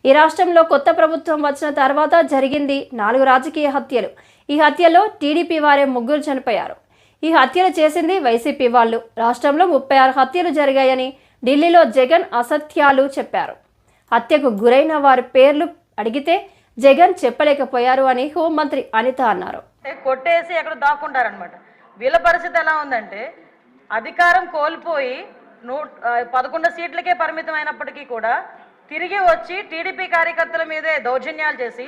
ఈ రాష్ట్రంలో కొత్త ప్రభుత్వం వచ్చిన తర్వాత జరిగింది 4 రాజకీయ హత్యలు. ఈ హత్యలో టీడీపీ వారే 3 చనిపోయారు. ఈ హత్యలు చేసింది వైసీపీ వాళ్ళు. రాష్ట్రంలో 36 హత్యలు జరిగాయని ఢిల్లీలో జగన్ అసత్యాలు చెప్పారు. హత్యకు గురైన వారి పేర్లు అడిగితే జగన్ చెప్పలేకపోయారు అని హోంమంత్రి అనిత అన్నారు. కొట్టేసి ఎక్కడ దాక్కుంటారనమాట. వీళ్ళ పరిస్థితి ఎలా ఉందంటే అధికారం కోల్పోయి 11 సీట్లకే పరిమితం అయినప్పటికీ కూడా తిరిగి వచ్చి టీడీపీ కార్యకర్తల మీదే దౌర్జన్యాలు చేసి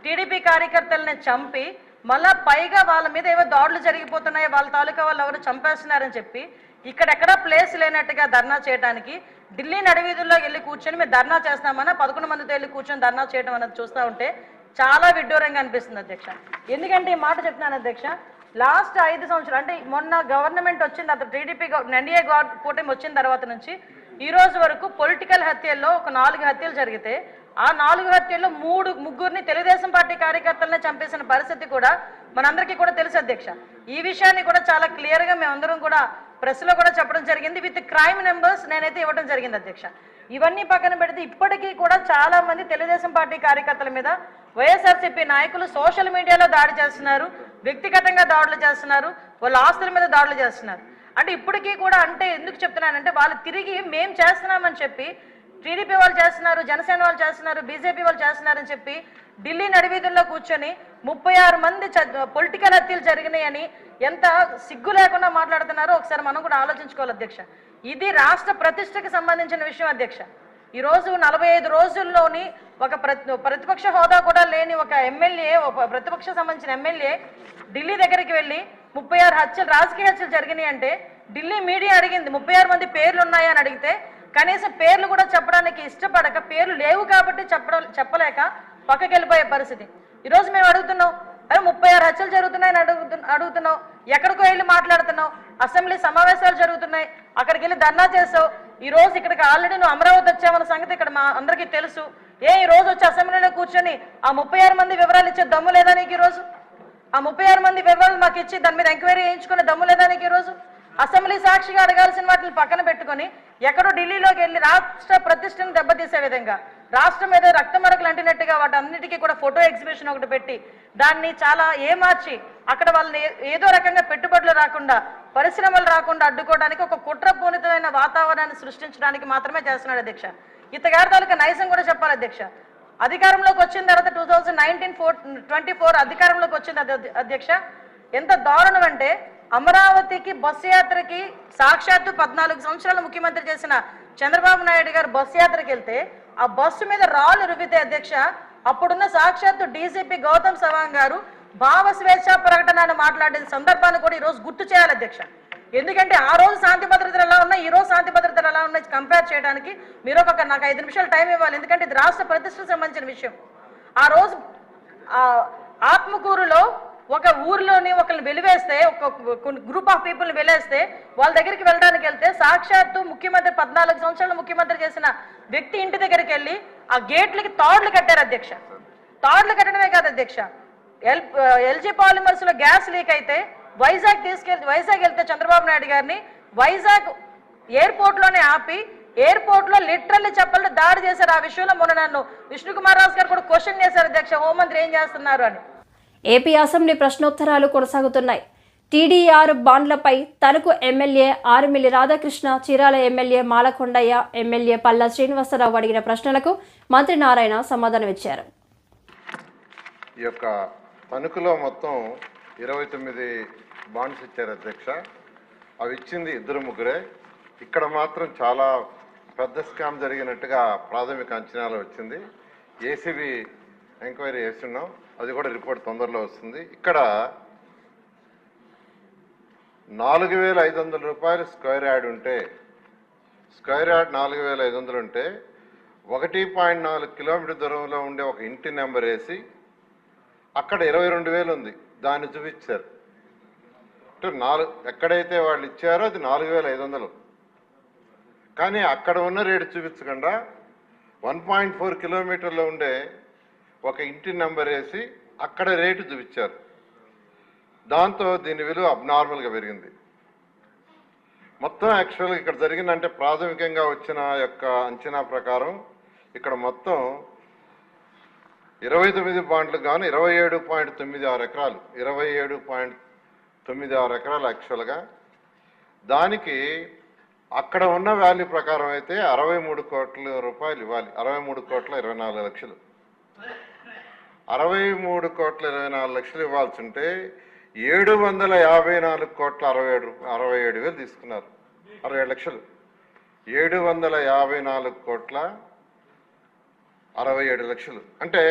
టీడీపీ కార్యకర్తలని చంపి మళ్ళా పైగా వాళ్ళ మీద ఏవో దాడులు జరిగిపోతున్నాయి, వాళ్ళ తాలూకా వాళ్ళు ఎవరు చంపేస్తున్నారని చెప్పి ఇక్కడెక్కడా ప్లేస్ లేనట్టుగా ధర్నా చేయడానికి ఢిల్లీ నడివీధుల్లో వెళ్ళి కూర్చొని మేము ధర్నా చేస్తామన్నా 11 మందితో వెళ్ళి కూర్చొని ధర్నా చేయడం అన్నది చూస్తూ ఉంటే చాలా విడ్డూరంగా అనిపిస్తుంది అధ్యక్ష. ఎందుకంటే ఈ మాట చెప్తున్నాను అధ్యక్ష, లాస్ట్ 5 సంవత్సరాలు అంటే మొన్న గవర్నమెంట్ వచ్చింది, అతను టీడీపీ ఎన్డీఏ కూటమి వచ్చిన తర్వాత నుంచి ఈ రోజు వరకు పొలిటికల్ హత్యల్లో ఒక 4 హత్యలు జరిగితే ఆ 4 హత్యల్లో 3 తెలుగుదేశం పార్టీ కార్యకర్తలనే చంపేసిన పరిస్థితి కూడా మనందరికీ కూడా తెలుసు అధ్యక్ష. ఈ విషయాన్ని కూడా చాలా క్లియర్గా మేమందరం కూడా ప్రెస్లో కూడా చెప్పడం జరిగింది. విత్ క్రైమ్ నెంబర్స్ నేనైతే ఇవ్వడం జరిగింది అధ్యక్ష. ఇవన్నీ పక్కన పెడితే ఇప్పటికీ కూడా చాలా మంది తెలుగుదేశం పార్టీ కార్యకర్తల మీద వైఎస్ఆర్సీపీ నాయకులు సోషల్ మీడియాలో దాడి చేస్తున్నారు, వ్యక్తిగతంగా దాడులు చేస్తున్నారు, వాళ్ళ ఆస్తుల మీద దాడులు చేస్తున్నారు. అంటే ఇప్పటికీ కూడా అంటే ఎందుకు చెప్తున్నానంటే వాళ్ళు తిరిగి మేము చేస్తున్నామని చెప్పి టీడీపీ వాళ్ళు చేస్తున్నారు, జనసేన వాళ్ళు చేస్తున్నారు, బీజేపీ వాళ్ళు చేస్తున్నారని చెప్పి ఢిల్లీ నడివీధుల్లో కూర్చొని 36 మంది పొలిటికల్ హత్యలు జరిగినాయని ఎంత సిగ్గు లేకుండా మాట్లాడుతున్నారో ఒకసారి మనం కూడా ఆలోచించుకోవాలి అధ్యక్ష. ఇది రాష్ట్ర ప్రతిష్టకి సంబంధించిన విషయం అధ్యక్ష. ఈరోజు 45 రోజుల్లోని ఒక ప్రతిపక్ష హోదా కూడా లేని ఒక ఎమ్మెల్యే, ఒక ప్రతిపక్ష సంబంధించిన ఎమ్మెల్యే ఢిల్లీ దగ్గరికి వెళ్ళి 36 హత్యలు రాజకీయ హత్యలు జరిగినాయి అంటే ఢిల్లీ మీడియా అడిగింది 36 మంది పేర్లు ఉన్నాయని అడిగితే కనీసం పేర్లు కూడా చెప్పడానికి ఇష్టపడక పేర్లు లేవు కాబట్టి చెప్పలేక పక్కకి వెళ్ళిపోయే పరిస్థితి. ఈరోజు మేము అడుగుతున్నాం, అరే 36 హత్యలు జరుగుతున్నాయని అడుగుతున్నావు, ఎక్కడికో వెళ్ళి మాట్లాడుతున్నావు, అసెంబ్లీ సమావేశాలు జరుగుతున్నాయి అక్కడికి వెళ్ళి ధర్నా చేసావు. ఈ రోజు ఇక్కడికి ఆల్రెడీ నువ్వు అమరావతి వచ్చామన్న సంగతి ఇక్కడ మా అందరికీ తెలుసు. ఈ రోజు వచ్చి అసెంబ్లీలో కూర్చొని ఆ 36 మంది వివరాలు ఇచ్చే దమ్ము లేదా నీకు? ఈరోజు ఆ 36 మంది వివరాలు మాకు ఇచ్చి దాని మీద ఎంక్వైరీ చేయించుకునే దమ్ము లేదా నీకు? ఈరోజు అసెంబ్లీ సాక్షిగా అడగాల్సిన వాటిని పక్కన పెట్టుకొని ఎక్కడో ఢిల్లీలోకి వెళ్ళి రాష్ట్ర ప్రతిష్టను దెబ్బతీసే విధంగా రాష్ట్రం మీద రక్త మరకలు అంటినట్టుగా వాటన్నిటికీ కూడా ఫోటో ఎగ్జిబిషన్ ఒకటి పెట్టి దాన్ని చాలా ఏమార్చి అక్కడ వాళ్ళని ఏదో రకంగా పెట్టుబడులు రాకుండా, పరిశ్రమలు రాకుండా అడ్డుకోవడానికి ఒక కుట్రపూరితమైన వాతావరణాన్ని సృష్టించడానికి మాత్రమే చేస్తున్నాడు అధ్యక్ష. ఇతగారి తాలూకా నైజం కూడా చెప్పాలి అధ్యక్ష. అధికారంలోకి వచ్చిన తర్వాత 2024 అధికారంలోకి వచ్చింది అధ్యక్ష. ఎంత దారుణం అంటే అమరావతికి బస్సు యాత్రకి సాక్షాత్తు 14 సంవత్సరాలు ముఖ్యమంత్రి చేసిన చంద్రబాబు నాయుడు గారు బస్సు యాత్రకి వెళ్తే ఆ బస్సు మీద రాళ్ళు రువితే అధ్యక్ష అప్పుడున్న సాక్షాత్తు డీజీపీ గౌతమ్ సవాంగ్ గారు భావ స్వేచ్ఛ ప్రకటనను మాట్లాడిన సందర్భాన్ని కూడా ఈరోజు గుర్తు చేయాలి అధ్యక్ష. ఎందుకంటే ఆ రోజు శాంతి భద్రతలు ఎలా ఉన్నాయి, ఈ రోజు శాంతి భద్రతలు ఎలా ఉన్నాయి కంపేర్ చేయడానికి మీరు నాకు 5 నిమిషాలు టైం ఇవ్వాలి. ఎందుకంటే ఇది రాష్ట్ర ప్రతిష్టకు సంబంధించిన విషయం. ఆ రోజు ఆత్మకూరులో ఒక ఊర్లోని ఒకరిని వెలివేస్తే, ఒక గ్రూప్ ఆఫ్ పీపుల్ని వెలేస్తే వాళ్ళ దగ్గరికి వెళ్ళడానికి వెళ్తే సాక్షాత్తు ముఖ్యమంత్రి 14 సంవత్సరాలు ముఖ్యమంత్రి చేసిన వ్యక్తి ఇంటి దగ్గరికి వెళ్ళి ఆ గేట్లకి తాడులు కట్టారు అధ్యక్ష. తాడులు కట్టడమే కాదు అధ్యక్ష, ఎల్జీ పాలిమర్స్ లో గ్యాస్ లీక్ అయితే వైజాగ్ వెళ్తే చంద్రబాబు నాయుడు గారిని వైజాగ్ ఎయిర్పోర్ట్ లోనే ఆపి ఎయిర్పోర్ట్ లో లిటరల్లీ చెప్పాలంటే దాడి చేశారు. ఆ విషయంలో మొన్న నన్ను విష్ణుకుమార్ రాజు గారు కూడా క్వశ్చన్ చేశారు అధ్యక్ష, హోంమంత్రి ఏం చేస్తున్నారు అని. ఏపీ అసెంబ్లీ ప్రశ్నోత్తరాలు కొనసాగుతున్నాయి. టీడీఆర్ బాండ్లపై Tanuku MLA Arumilli Radhakrishna, Chirala MLA Malakondaiah, MLA Palla Srinivasarao అడిగిన ప్రశ్నలకు మంత్రి నారాయణ సమాధానం ఇచ్చారు. ఈ యొక్క తణుకులో మొత్తం 29 బాండ్స్ ఇచ్చారు అధ్యక్ష. అవి ఇచ్చింది 2-3. ఇక్కడ మాత్రం చాలా పెద్ద స్కామ్ జరిగినట్టుగా ప్రాథమిక అంచనాలు వచ్చింది. ఏసీబీ ఎంక్వైరీ చేస్తున్నాం, అది కూడా రిపోర్ట్ తొందరలో వస్తుంది. ఇక్కడ 4,500 రూపాయలు స్క్వేర్ యార్డ్ ఉంటే, స్క్వేర్ యార్డ్ 4,500 ఉంటే 1.4 కిలోమీటర్ దూరంలో ఉండే ఒక ఇంటి నెంబర్ వేసి అక్కడ 22,000 ఉంది, దాన్ని చూపించారు. అంటే ఎక్కడైతే వాళ్ళు ఇచ్చారో అది 4,500, కానీ అక్కడ ఉన్న రేటు చూపించకుండా 1.4 కిలోమీటర్లో ఉండే ఒక ఇంటి నెంబర్ వేసి అక్కడ రేటు చూపించారు. దాంతో దీని విలువ అబ్నార్మల్గా పెరిగింది. మొత్తం యాక్చువల్గా ఇక్కడ జరిగిందంటే ప్రాథమికంగా వచ్చిన యొక్క అంచనా ప్రకారం ఇక్కడ మొత్తం 29 బాండ్లకు గాను 27.96 ఎకరాలు 27.96 ఎకరాలు యాక్చువల్గా. దానికి అక్కడ ఉన్న వాల్యూ ప్రకారం అయితే 63 కోట్ల రూపాయలు ఇవ్వాలి. 63,24,00,000. 63,24,00,000 ఇవ్వాల్సి ఉంటే 754,67,000 తీసుకున్నారు. 67 లక్షలు. 754,67,000 అంటే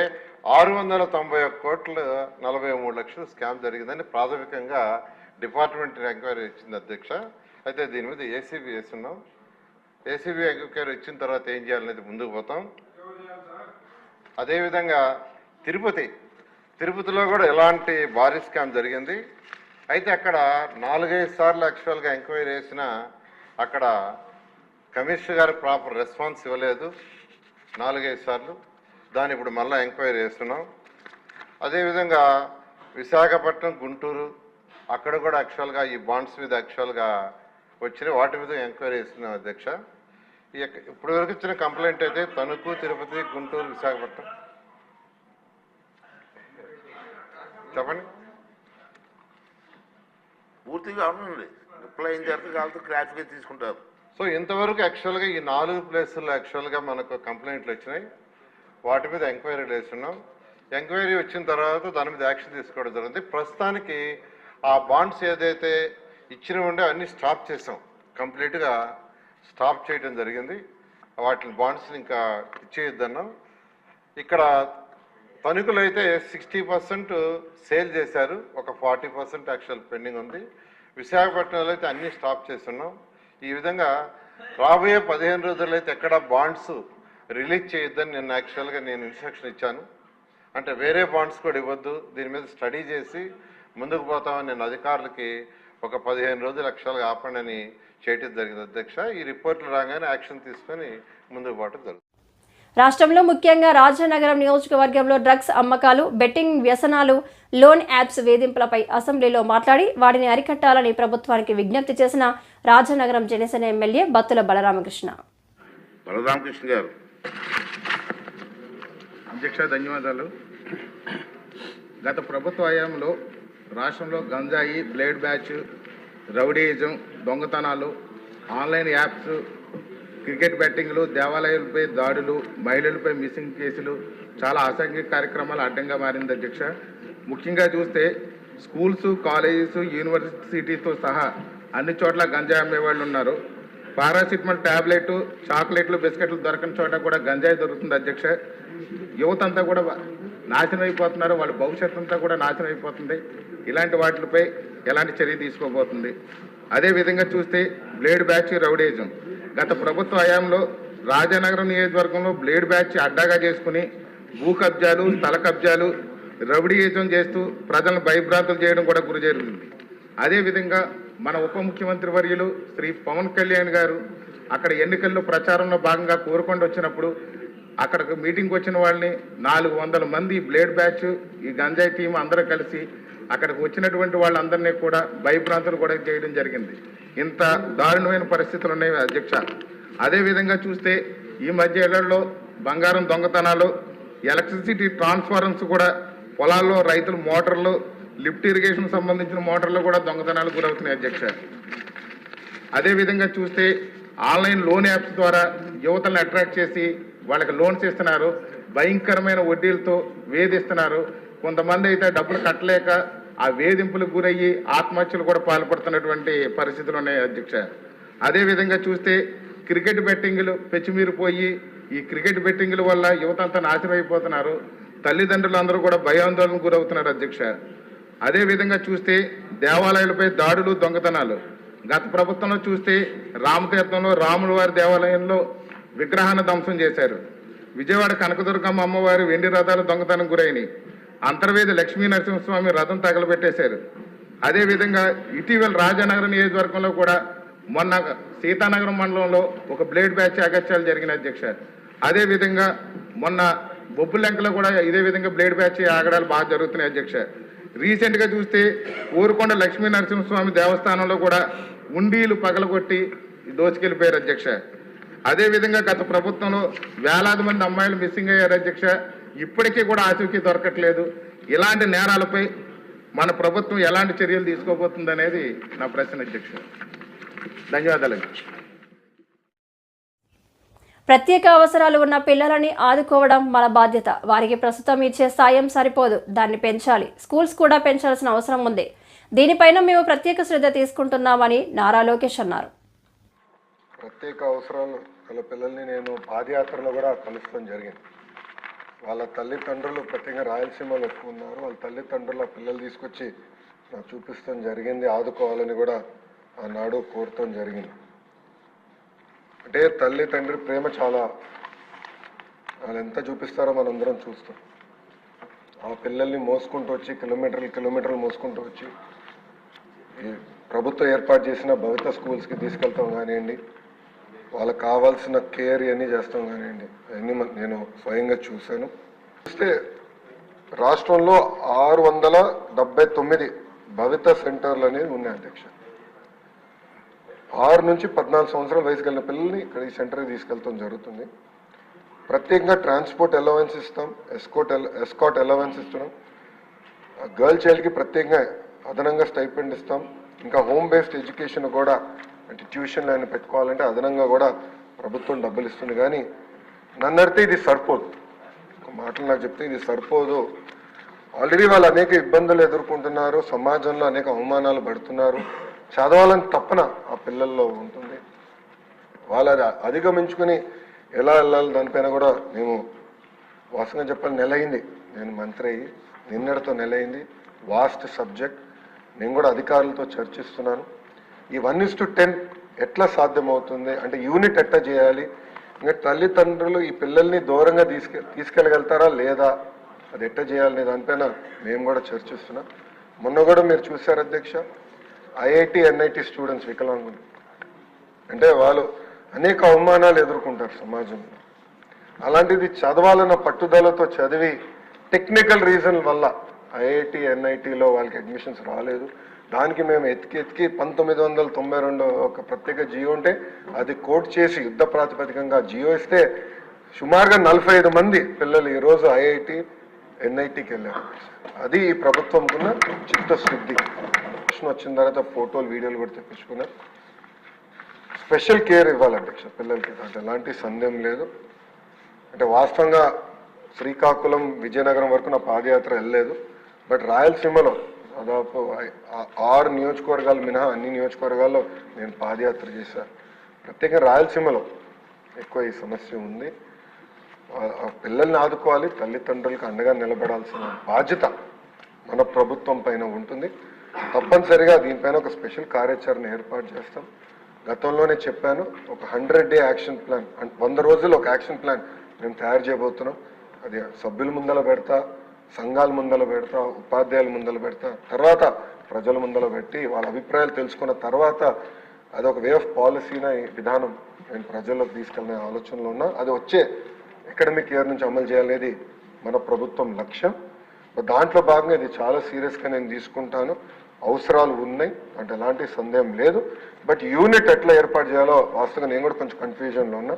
691,43,00,000 స్కామ్ జరిగిందని ప్రాథమికంగా డిపార్ట్మెంట్ ఎంక్వైరీ ఇచ్చింది అధ్యక్ష. అయితే దీని మీద ఏసీబీ వేస్తున్నాం. ఏసీబీ ఎంక్వైరీ ఇచ్చిన తర్వాత ఏం చేయాలనేది ముందుకు పోతాం. అదేవిధంగా తిరుపతిలో కూడా ఎలాంటి భారీ స్కామ్ జరిగింది. అయితే అక్కడ 4-5 సార్లు యాక్చువల్గా ఎంక్వైరీ చేసినా అక్కడ కమిషనర్ గారు ప్రాపర్ రెస్పాన్స్ ఇవ్వలేదు. 4-5 సార్లు. దాన్ని ఇప్పుడు మళ్ళీ ఎంక్వైరీ చేస్తున్నాం. అదేవిధంగా విశాఖపట్నం, గుంటూరు అక్కడ కూడా యాక్చువల్గా ఈ బాండ్స్ మీద యాక్చువల్గా వచ్చిన వాటి మీద ఎంక్వైరీ చేస్తున్నాం అధ్యక్ష. ఇప్పుడు వరకు ఇచ్చిన కంప్లైంట్ అయితే తణుకు, తిరుపతి, గుంటూరు, విశాఖపట్నం. చెప్పండి. పూర్తిగా అవునండి. రిప్లై అయిన తర్వాత కావాలంటే క్లారిఫికేషన్ తీసుకుంటారు. సో ఇంతవరకు యాక్చువల్గా ఈ 4 ప్లేసుల్లో యాక్చువల్గా మనకు కంప్లైంట్లు వచ్చినాయి. వాటి మీద ఎంక్వైరీలు వేస్తున్నాం. ఎంక్వైరీ వచ్చిన తర్వాత దాని మీద యాక్షన్ తీసుకోవడం జరిగింది. ప్రస్తుతానికి ఆ బాండ్స్ ఏదైతే ఇచ్చినవి ఉండే అన్నీ స్టాప్ చేసాం. కంప్లీట్గా స్టాప్ చేయడం జరిగింది. వాటిని బాండ్స్ని ఇంకా ఇచ్చేయొద్దన్నాం. ఇక్కడ తణుకులు అయితే 60% సేల్ చేశారు. ఒక 40% యాక్చువల్ పెండింగ్ ఉంది. విశాఖపట్నంలో అయితే అన్నీ స్టాప్ చేస్తున్నాం. ఈ విధంగా రాబోయే 15 రోజుల్లో అయితే ఎక్కడ బాండ్స్ రిలీజ్ చేయొద్దని నేను యాక్చువల్గా ఇన్స్ట్రక్షన్ ఇచ్చాను. అంటే వేరే బాండ్స్ కూడా ఇవ్వద్దు, దీని మీద స్టడీ చేసి ముందుకు పోతామని నేను అధికారులకి ఒక 15 రోజులు యాక్చువల్గా ఆపండి అని చేయటం జరిగింది అధ్యక్ష. ఈ రిపోర్ట్లు రాగానే యాక్షన్ తీసుకొని ముందుకు పోవటం జరుగుతుంది. రాష్ట్రంలో ముఖ్యంగా రాజానగరం నియోజకవర్గంలో డ్రగ్స్ అమ్మకాలు, బెట్టింగ్ వ్యసనాలు, లోన్ యాప్స్ వేధింపులపై అసెంబ్లీలో మాట్లాడి వాటిని అరికట్టాలని ప్రభుత్వానికి విజ్ఞప్తి చేసిన రాజానగరం జనసేన ఎమ్మెల్యే బత్తుల బలరామకృష్ణ గారు. అధ్యక్ష ధన్యవాదాలు. గత ప్రభుత్వ హయాంలో రాష్ట్రంలో గంజాయి, బ్లేడ్ బ్యాచ్, రౌడీయిజం, దొంగతనాలు, ఆన్లైన్ యాప్స్, క్రికెట్ బెట్టింగ్లు, దేవాలయాలపై దాడులు, మహిళలపై మిస్సింగ్ కేసులు, చాలా అసాంఘిక కార్యక్రమాలు అడ్డంగా మారింది అధ్యక్ష. ముఖ్యంగా చూస్తే స్కూల్స్, కాలేజెస్, యూనివర్సిటీతో సహా అన్ని చోట్ల గంజాయి అమ్మేవాళ్ళు ఉన్నారు. పారాసిటమాల్ టాబ్లెట్, చాక్లెట్లు, బిస్కెట్లు దొరకని చోట కూడా గంజాయి దొరుకుతుంది అధ్యక్ష. యువత అంతా కూడా నాశనం అయిపోతున్నారు. వాళ్ళ భవిష్యత్తు అంతా కూడా నాశనం అయిపోతుంది. ఇలాంటి వాటిపై ఎలాంటి చర్య తీసుకోబోతుంది? అదేవిధంగా చూస్తే బ్లేడ్ బ్యాచ్, రౌడీయిజం గత ప్రభుత్వ హయాంలో రాజానగరం నియోజకవర్గంలో బ్లేడ్ బ్యాచ్ అడ్డాగా చేసుకుని భూ కబ్జాలు, స్థల కబ్జాలు, రౌడీయిజం చేస్తూ ప్రజలను భయభ్రాంతులు చేయడం కూడా గురి జరిగింది. అదేవిధంగా మన ఉప ముఖ్యమంత్రి వర్యులు శ్రీ పవన్ కళ్యాణ్ గారు అక్కడ ఎన్నికల్లో ప్రచారంలో భాగంగా కోరుకొండ వచ్చినప్పుడు అక్కడికి మీటింగ్కి వచ్చిన వాళ్ళని 400 మంది బ్లేడ్ బ్యాచ్, ఈ గంజాయి టీం అందరూ కలిసి అక్కడికి వచ్చినటువంటి వాళ్ళందరినీ కూడా భయభ్రాంతులు కూడా చేయడం జరిగింది. ఇంత దారుణమైన పరిస్థితులు ఉన్నాయి అధ్యక్ష. అదేవిధంగా చూస్తే ఈ మధ్య ఏళ్లలో బంగారం దొంగతనాలు, ఎలక్ట్రిసిటీ ట్రాన్స్ఫార్మర్స్ కూడా పొలాల్లో రైతులు మోటార్లు, లిఫ్ట్ ఇరిగేషన్ సంబంధించిన మోటార్లు కూడా దొంగతనాలు గురవుతున్నాయి అధ్యక్ష. అదేవిధంగా చూస్తే ఆన్లైన్ లోన్ యాప్స్ ద్వారా యువతలను అట్రాక్ట్ చేసి వాళ్ళకి లోన్స్ ఇస్తున్నారు. భయంకరమైన వడ్డీలతో వేధిస్తున్నారు. కొంతమంది అయితే డబ్బులు కట్టలేక ఆ వేధింపులకు గురయ్యి ఆత్మహత్యలు కూడా పాల్పడుతున్నటువంటి పరిస్థితులు ఉన్నాయి అధ్యక్ష. అదేవిధంగా చూస్తే క్రికెట్ బెట్టింగ్లు పెచ్చిమీరిపోయి ఈ క్రికెట్ బెట్టింగ్ల వల్ల యువత అంతా నాశనం అయిపోతున్నారు. తల్లిదండ్రులు అందరూ కూడా భయాందోళనకు గురవుతున్నారు అధ్యక్ష. అదేవిధంగా చూస్తే దేవాలయాలపై దాడులు, దొంగతనాలు గత ప్రభుత్వంలో చూస్తే రామతీర్థంలో రాముల వారి దేవాలయంలో విగ్రహాన్ని ధ్వంసం చేశారు. విజయవాడ కనకదుర్గమ్మ అమ్మవారి వెండి రథాలు దొంగతనం గురైనవి. అంతర్వేది లక్ష్మీ నరసింహస్వామి రథం తగలబెట్టేశారు. అదేవిధంగా ఇటీవల రాజానగరం నియోజకవర్గంలో కూడా మొన్న సీతానగరం మండలంలో ఒక బ్లేడ్ బ్యాచ్ అగత్యాలు జరిగిన అధ్యక్ష. అదేవిధంగా మొన్న బొబ్బులెంకలో కూడా ఇదే విధంగా బ్లేడ్ బ్యాచ్ ఆగడాలు బాగా జరుగుతున్నాయి అధ్యక్ష. రీసెంట్గా చూస్తే ఊరుకొండ లక్ష్మీ నరసింహస్వామి దేవస్థానంలో కూడా ఉండీలు పగలగొట్టి దోచుకెళ్ళిపోయారు అధ్యక్ష. అదేవిధంగా గత ప్రభుత్వంలో వేలాది మంది అమ్మాయిలు మిస్సింగ్ అయ్యారు అధ్యక్ష. ఇప్పటికీ కూడా ఆచూకీ దొరకట్లేదు. ఇలాంటి నేరాలపై మన ప్రభుత్వం ఎలాంటి చర్యలు తీసుకోబోతుంది అనేది నా ప్రశ్న అధ్యక్ష. ధన్యవాదాలు. ప్రత్యేక అవసరాలు ఉన్న పిల్లలని ఆదుకోవడం మన బాధ్యత. వారికి ప్రస్తుతం ఇచ్చే సాయం సరిపోదు, దాన్ని పెంచాలి. స్కూల్స్ కూడా పెంచాల్సిన అవసరం ఉంది. దీనిపైన మేము ప్రత్యేక శ్రద్ధ తీసుకుంటున్నామని నారా లోకేష్ అన్నారు. ప్రత్యేక అవసరాలు గల పిల్లల్ని నేను పాదయాత్రలో కూడా కలుసుకోవడం జరిగింది. వాళ్ళ తల్లిదండ్రులు ప్రత్యేకంగా రాయలసీమలో ఎక్కువ ఉన్నారు. వాళ్ళ తల్లిదండ్రుల పిల్లలు తీసుకొచ్చి నాకు చూపిస్తాం జరిగింది. ఆదుకోవాలని కూడా ఆనాడు కోరటం జరిగింది. అంటే తల్లి తండ్రి ప్రేమ చాలా, వాళ్ళు ఎంత చూపిస్తారో మనందరం చూస్తాం. ఆ పిల్లల్ని మోసుకుంటూ వచ్చి కిలోమీటర్లు మోసుకుంటూ వచ్చి ఈ ప్రభుత్వం ఏర్పాటు చేసిన భవిత స్కూల్స్కి తీసుకెళ్తాం కానివ్వండి, వాళ్ళకి కావాల్సిన కేర్ ఇవన్నీ చేస్తాం కానివ్వండి, అవన్నీ నేను స్వయంగా చూశాను. చూస్తే రాష్ట్రంలో 679 భవిత సెంటర్లు అనేవి ఉన్నాయి అధ్యక్ష. 6 నుంచి 14 సంవత్సరాల వయసు కలిగిన పిల్లల్ని ఇక్కడ ఈ సెంటర్కి తీసుకెళ్తాం జరుగుతుంది. ప్రత్యేకంగా ట్రాన్స్పోర్ట్ అలవెన్స్ ఇస్తాం, ఎస్కాట్ అలవెన్స్ ఇస్తున్నాం. గర్ల్ చైల్డ్కి ప్రత్యేకంగా అదనంగా స్టైపెండ్ ఇస్తాం. ఇంకా హోమ్ బేస్డ్ ఎడ్యుకేషన్ కూడా, అంటే ట్యూషన్లు ఆయన పెట్టుకోవాలంటే అదనంగా కూడా ప్రభుత్వం డబ్బులు ఇస్తుంది. కానీ నన్ను అడిగితే ఇది సరిపోదు. ఒక మాటలు నాకు చెప్తే ఇది సరిపోదు. ఆల్రెడీ వాళ్ళు అనేక ఇబ్బందులు ఎదుర్కొంటున్నారు, సమాజంలో అనేక అవమానాలు పడుతున్నారు. చదవాలని తప్పన ఆ పిల్లల్లో ఉంటుంది. వాళ్ళు అది అధిగమించుకుని ఎలా వెళ్ళాలి దానిపైన కూడా మేము వాస్తవంగా చెప్పాలి నెల అయింది. నేను మంత్రి అయ్యి నిన్నటితో నెల అయింది. Vast subject. నేను కూడా అధికారులతో చర్చిస్తున్నాను. ఈ 1:10 ఎట్లా సాధ్యమవుతుంది, అంటే యూనిట్ ఎట్లా చేయాలి, ఇంకా తల్లిదండ్రులు ఈ పిల్లల్ని దూరంగా తీసుకెళ్ళగలుగుతారా లేదా, అది ఎట్లా చేయాలనే దానిపైన మేము కూడా చర్చిస్తున్నాం. మొన్న కూడా మీరు చూశారు అధ్యక్ష, ఐఐటి ఎన్ఐటి స్టూడెంట్స్ వికలాంగులు, అంటే వాళ్ళు అనేక అవమానాలు ఎదుర్కొంటారు సమాజంలో. అలాంటిది చదవాలన్న పట్టుదలతో చదివి టెక్నికల్ రీజన్ వల్ల ఐఐటి ఎన్ఐటిలో వాళ్ళకి అడ్మిషన్స్ రాలేదు. దానికి మేము ఎతికి 1992 ఒక ప్రత్యేక జియో ఉంటే అది కోట్ చేసి యుద్ధ ప్రాతిపదికంగా జియో ఇస్తే సుమారుగా 45 మంది పిల్లలు ఈరోజు ఐఐటి ఎన్ఐటికి వెళ్ళారు. అది ఈ ప్రభుత్వంకున్న చిత్తశుద్ధి. వచ్చిన తర్వాత ఫోటోలు వీడియోలు కూడా తెప్పించుకున్నారు. స్పెషల్ కేర్ ఇవ్వాలి అధ్యక్ష పిల్లలకి, అంటే ఎలాంటి సందేహం లేదు. అంటే వాస్తవంగా శ్రీకాకుళం విజయనగరం వరకు నా పాదయాత్ర వెళ్ళలేదు. బట్ రాయలసీమలో దాదాపు 6 నియోజకవర్గాలు మినహా అన్ని నియోజకవర్గాల్లో నేను పాదయాత్ర చేశాను. ప్రత్యేకంగా రాయలసీమలో ఎక్కువ ఈ సమస్య ఉంది. ఆ పిల్లల్ని ఆదుకోవాలి, తల్లిదండ్రులకు అండగా నిలబడాల్సిన బాధ్యత మన ప్రభుత్వం పైన ఉంటుంది. తప్పనిసరిగా దీనిపైన ఒక స్పెషల్ కార్యాచరణ ఏర్పాటు చేస్తాం. గతంలోనే చెప్పాను, ఒక 100-day యాక్షన్ ప్లాన్, 100 రోజులు ఒక యాక్షన్ ప్లాన్ మేము తయారు చేయబోతున్నాం. అది సభ్యుల ముందర పెడతా, సంఘాల ముందర పెడతా, ఉపాధ్యాయుల ముందర పెడతా, తర్వాత ప్రజల ముందర పెట్టి వాళ్ళ అభిప్రాయాలు తెలుసుకున్న తర్వాత అదొక వే ఆఫ్ పాలసీన విధానం నేను ప్రజల్లోకి తీసుకెళ్ళిన ఆలోచనలో ఉన్నా. అది వచ్చే అకాడమిక్ ఇయర్ నుంచి అమలు చేయాలనేది మన ప్రభుత్వం లక్ష్యం. దాంట్లో భాగంగా ఇది చాలా సీరియస్గా నేను తీసుకుంటాను. అవసరాలు ఉన్నాయి అంటే ఎలాంటి సందేహం లేదు. బట్ యూనిట్ ఎట్లా ఏర్పాటు చేయాలో వాస్తవంగా నేను కూడా కొంచెం కన్ఫ్యూజన్లో ఉన్నా.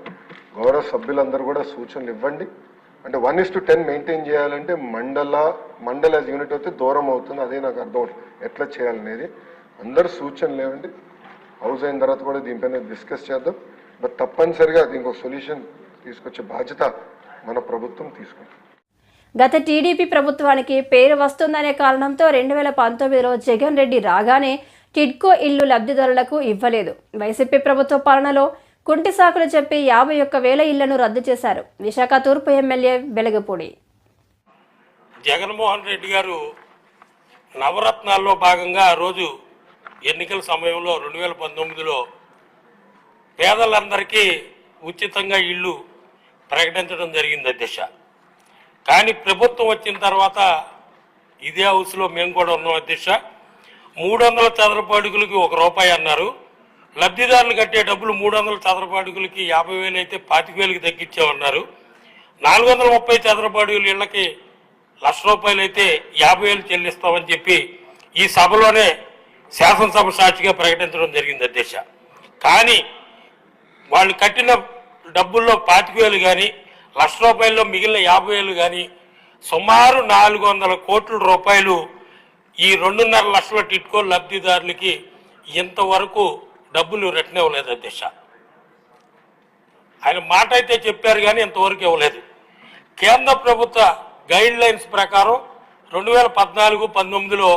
గౌరవ సభ్యులందరూ కూడా సూచనలు ఇవ్వండి. అంటే 1:10 మెయింటైన్ చేయాలంటే మండల యూనిట్ అయితే దూరం అవుతుంది. అదే నాకు అర్థం ఎట్లా చేయాలనేది అందరు సూచనలు ఇవ్వండి. హౌస్ అయిన తర్వాత కూడా దీనిపైన డిస్కస్ చేద్దాం. బట్ తప్పనిసరిగా దీనికి ఒక సొల్యూషన్ తీసుకొచ్చే బాధ్యత మన ప్రభుత్వం తీసుకుంటుంది. గత టీడీపీ ప్రభుత్వానికి పేరు వస్తుందనే కారణంతో 2019లో జగన్ రెడ్డి రాగానే టిడ్కో ఇల్లు లబ్ధిదారులకు ఇవ్వలేదు. వైసీపీ ప్రభుత్వ పాలనలో కుంటి సాకులు చెప్పి 51,000 ఇళ్లను రద్దు చేశారు. విశాఖ తూర్పు ఎమ్మెల్యే వెలగపూడి. జగన్మోహన్ రెడ్డి గారు నవరత్నాల్లో భాగంగా ఆ రోజు ఎన్నికల సమయంలో 2019లో పేదలందరికీ ఉచితంగా ఇళ్ళు ప్రకటించడం జరిగింది అధ్యక్ష. కానీ ప్రభుత్వం వచ్చిన తర్వాత ఇదే హౌస్లో మేము కూడా ఉన్నాం అధ్యక్ష. 300 చదరపు అడుగులకి ₹1 అన్నారు. లబ్ధిదారులు కట్టే డబ్బులు 300 చదరపు అడుగులకి 50,000 అయితే 25,000కి తగ్గించామన్నారు. 430 చదరపు అడుగుల ఇళ్లకి ₹1,00,000 అయితే 50,000 చెల్లిస్తామని చెప్పి ఈ సభలోనే శాసనసభ సాక్షిగా ప్రకటించడం జరిగింది అధ్యక్ష. కానీ వాళ్ళు కట్టిన డబ్బుల్లో 25,000 కానీ ₹1,00,000లో మిగిలిన 50,000 కానీ సుమారు 400 కోట్ల రూపాయలు ఈ 2.5 లక్షల టిట్కో లబ్ధిదారులకి ఇంతవరకు డబ్బులు రిటర్న్ ఇవ్వలేదు అధ్యక్ష. ఆయన మాట అయితే చెప్పారు కానీ ఇంతవరకు ఇవ్వలేదు. కేంద్ర ప్రభుత్వ గైడ్ లైన్స్ ప్రకారం 2014-19లో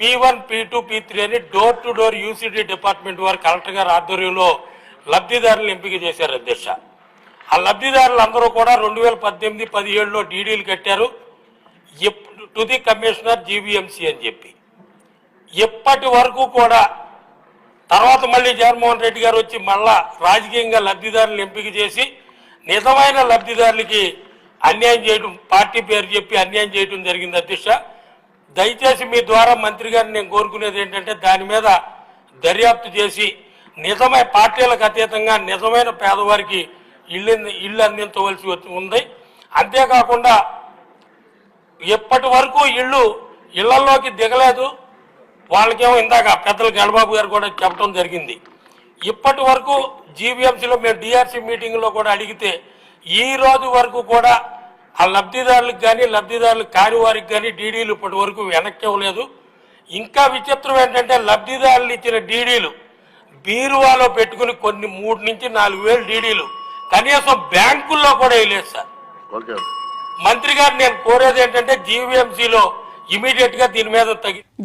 P1, P2, P3 అని door to door uCT department వారు కలెక్టర్ గారి ఆధ్వర్యంలో లబ్ధిదారులను ఎంపిక చేశారు అధ్యక్ష. ఆ లబ్ధిదారులందరూ కూడా 2018-17లో డీడీలు కట్టారు టు ది కమిషనర్ జీవీఎంసీ అని చెప్పి. ఇప్పటి వరకు కూడా తర్వాత మళ్ళీ జగన్మోహన్ రెడ్డి గారు వచ్చి మళ్ళా రాజకీయంగా లబ్ధిదారులను ఎంపిక చేసి నిజమైన లబ్ధిదారులకి అన్యాయం చేయడం, పార్టీ పేరు చెప్పి అన్యాయం చేయడం జరిగింది అధ్యక్ష. దయచేసి మీ ద్వారా మంత్రి గారిని నేను కోరుకునేది ఏంటంటే దాని మీద దర్యాప్తు చేసి నిజమైన పార్టీలకు అతీతంగా నిజమైన పేదవారికి ఇళ్ళు అందించవలసి ఉంది. అంతేకాకుండా ఇప్పటి వరకు ఇళ్లలోకి దిగలేదు. వాళ్ళకేమో ఇందాక పెద్దలు గణబాబు గారు కూడా చెప్పడం జరిగింది. ఇప్పటి వరకు జీవీఎంసీలో మేము డిఆర్సీ మీటింగ్లో కూడా అడిగితే ఈ రోజు వరకు కూడా ఆ లబ్ధిదారులకు కానీ లబ్ధిదారులకు కాని వారికి కానీ డీడీలు ఇప్పటి వరకు వెనక్కి ఇవ్వలేదు. ఇంకా విచిత్రం ఏంటంటే లబ్ధిదారులు ఇచ్చిన డీడీలు బీరువాలో పెట్టుకుని కొన్ని 3 నుంచి 4 వేలు డీడీలు కనీసం బ్యాంకుల్లో కూడా వేయలేదు సార్. మంత్రి గారు నేను కోరేది ఏంటంటే జీవీఎంసీలో ఇమీడియట్ గా దీని మీద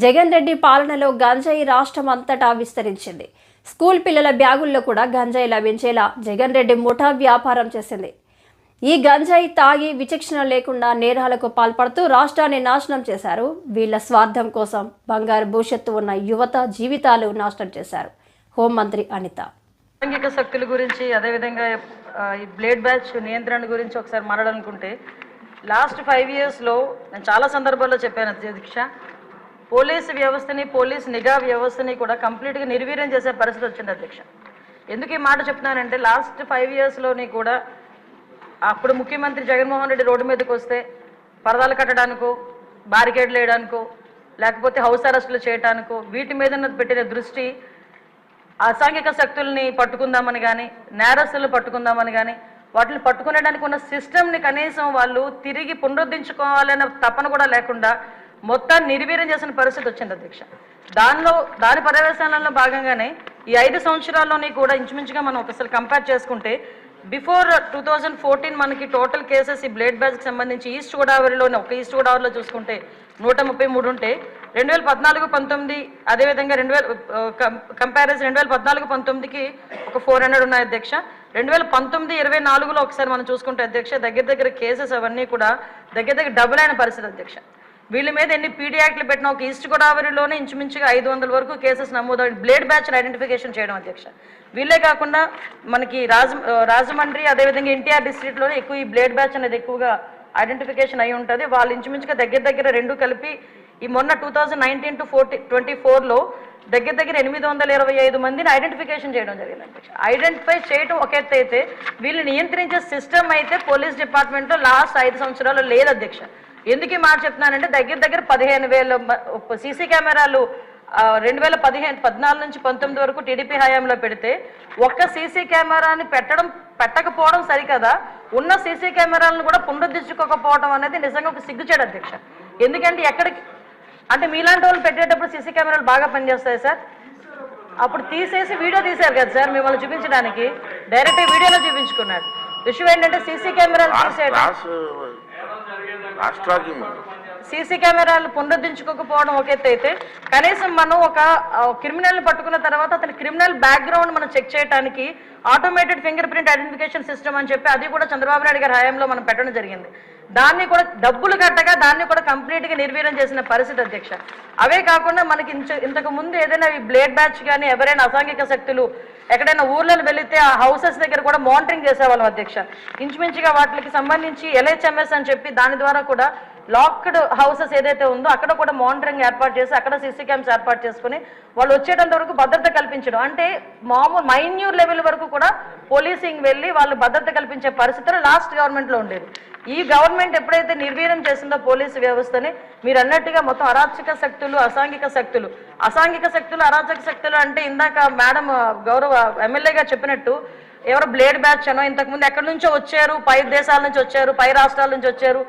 జగన్ రెడ్డి పాలనలో గంజాయి రాష్ట్రం అంతటా విస్తరించింది. స్కూల్ పిల్లల బ్యాగుల్లో కూడా గంజాయి లభించేలా జగన్ రెడ్డి ముఠా వ్యాపారం చేసింది. ఈ గంజాయి తాగి విచక్షణ లేకుండా నేరాలకు పాల్పడుతూ రాష్ట్రాన్ని నాశనం చేశారు. వీళ్ల స్వార్థం కోసం బంగారు భవిష్యత్తు ఉన్న యువత జీవితాలు నాశనం చేశారు. హోంమంత్రి అనిత సాంఘిక శక్తుల గురించి అదేవిధంగా ఈ బ్లేడ్ బ్యాచ్ నియంత్రణ గురించి ఒకసారి మాట్లాడాలనుకుంటే లాస్ట్ 5 yearsలో నేను చాలా సందర్భాల్లో చెప్పాను అధ్యక్ష, పోలీసు వ్యవస్థని పోలీస్ నిఘా వ్యవస్థని కూడా కంప్లీట్గా నిర్వీర్యం చేసే పరిస్థితి వచ్చింది అధ్యక్ష. ఎందుకు ఈ మాట చెప్తున్నానంటే లాస్ట్ 5 yearsలోని కూడా అప్పుడు ముఖ్యమంత్రి జగన్మోహన్ రెడ్డి రోడ్డు మీదకి వస్తే పరదాలు కట్టడానికో బారికేడ్లు వేయడానికో లేకపోతే హౌస్ అరెస్టులు చేయడానికో వీటి మీద పెట్టిన దృష్టి అసాంఘిక శక్తుల్ని పట్టుకుందామని కానీ నేరస్తులను పట్టుకుందామని కానీ వాటిని పట్టుకునేడానికి ఉన్న సిస్టమ్ని కనీసం వాళ్ళు తిరిగి పునరుద్ధరించుకోవాలనే తపన కూడా లేకుండా మొత్తాన్ని నిర్వీర్యం చేసిన పరిస్థితి వచ్చింది అధ్యక్ష. దాని పర్యవేక్షణలో భాగంగానే ఈ 5 సంవత్సరాల్లోని కూడా ఇంచుమించుగా మనం ఒకసారి కంపేర్ చేసుకుంటే బిఫోర్ 2014 మనకి టోటల్ కేసెస్ ఈ బ్లేడ్ బ్యాచ్కి సంబంధించి ఈస్ట్ గోదావరిలోనే ఒక ఈస్ట్ గోదావరిలో చూసుకుంటే 133 ఉంటే 2014-19 అదేవిధంగా కంపారిజన్ 2014-19కి ఒక 400 ఉన్నాయి అధ్యక్ష. 2019-24లో ఒకసారి మనం చూసుకుంటే అధ్యక్ష దగ్గర కేసెస్ అవన్నీ కూడా దగ్గర డబుల్ అయిన పరిస్థితి అధ్యక్ష. వీళ్ళ మీద ఎన్ని పీడీ యాక్ట్లు పెట్టినా ఒక ఈస్ట్ గోదావరిలోనే ఇంచుమించుగా 500 వరకు కేసెస్ నమోదవుతాయి బ్లేడ్ బ్యాచ్ని ఐడెంటిఫికేషన్ చేయడం అధ్యక్ష. వీళ్ళే కాకుండా మనకి రాజమండ్రి అదేవిధంగా ఎన్టీఆర్ డిస్ట్రిక్ట్లోనే ఎక్కువ ఈ బ్లేడ్ బ్యాచ్ అనేది ఎక్కువగా ఐడెంటిఫికేషన్ అయి ఉంటుంది. వాళ్ళు ఇంచుమించుగా దగ్గర 2 కలిపి ఈ మొన్న 2019-24లో దగ్గర 825 మందిని ఐడెంటిఫికేషన్ చేయడం జరిగింది అధ్యక్ష. ఐడెంటిఫై చేయడం ఒక ఎత్తు అయితే వీళ్ళు నియంత్రించే సిస్టమ్ అయితే పోలీస్ డిపార్ట్మెంట్లో లాస్ట్ 5 సంవత్సరాలు లేదు అధ్యక్ష. ఎందుకు ఈ మాట చెప్తున్నానంటే దగ్గర 15,000 సీసీ కెమెరాలు 2014 నుంచి 19 వరకు టీడీపీ హయాంలో పెడితే ఒక్క సీసీ కెమెరాని పెట్టకపోవడం సరికదా ఉన్న సీసీ కెమెరాలను కూడా పునరుద్ధరించుకోకపోవడం అనేది నిజంగా ఒక సిగ్గుచేడు అధ్యక్ష. ఎందుకంటే ఎక్కడికి అంటే మీలాంటి వాళ్ళు పెట్టేటప్పుడు సీసీ కెమెరాలు బాగా పనిచేస్తాయి సార్. అప్పుడు తీసేసి వీడియో తీశారు కదా సార్ మిమ్మల్ని చూపించడానికి, డైరెక్ట్ వీడియోలో చూపించుకున్నాడు. విషయం ఏంటంటే సీసీ కెమెరాలు తీసేయడం సీసీ కెమెరాలు పునరుద్ధరించుకోకపోవడం ఒక ఎత్తు అయితే కనీసం మనం ఒక క్రిమినల్ని పట్టుకున్న తర్వాత అతని క్రిమినల్ బ్యాక్గ్రౌండ్ మనం చెక్ చేయడానికి automated finger print identification system అని చెప్పి అది కూడా చంద్రబాబు నాయుడు గారి హయాంలో మనం పెట్టడం జరిగింది. దాన్ని కూడా డబ్బులు కట్టగా దాన్ని కూడా కంప్లీట్గా నిర్వీర్యం చేసిన పరిస్థితి అధ్యక్ష. అవే కాకుండా మనకి ఇంతకు ముందు ఏదైనా ఈ బ్లేడ్ బ్యాచ్ కానీ ఎవరైనా అసాంఘిక శక్తులు ఎక్కడైనా ఊర్లను వెళితే ఆ హౌసెస్ దగ్గర కూడా మానిటరింగ్ చేసేవాళ్ళం అధ్యక్ష. ఇంచుమించుగా వాటికి సంబంధించి LHMS అని చెప్పి దాని ద్వారా కూడా లాక్డ్ హౌసెస్ ఏదైతే ఉందో అక్కడ కూడా మానిటరింగ్ ఏర్పాటు చేసి అక్కడ సీసీ క్యామ్స్ ఏర్పాటు చేసుకుని వాళ్ళు వచ్చేటంత వరకు భద్రత కల్పించడం అంటే మామూలు మైన్యూర్ లెవెల్ వరకు కూడా పోలీసింగ్ వెళ్ళి వాళ్ళు భద్రత కల్పించే పరిస్థితులు లాస్ట్ గవర్నమెంట్లో ఉండేది. ఈ గవర్నమెంట్ ఎప్పుడైతే నిర్వీర్యం చేసిందో పోలీసు వ్యవస్థని మీరు అన్నట్టుగా మొత్తం అరాచక శక్తులు అసాంఘిక శక్తులు అరాచక శక్తులు అంటే ఇందాక మేడం గౌరవ ఎమ్మెల్యేగా చెప్పినట్టు ఎవరో బ్లేడ్ బ్యాచ్ అనో ఇంతకుముందు ఎక్కడి నుంచో వచ్చారు, పై దేశాల నుంచి వచ్చారు, పై రాష్ట్రాల నుంచి వచ్చారు,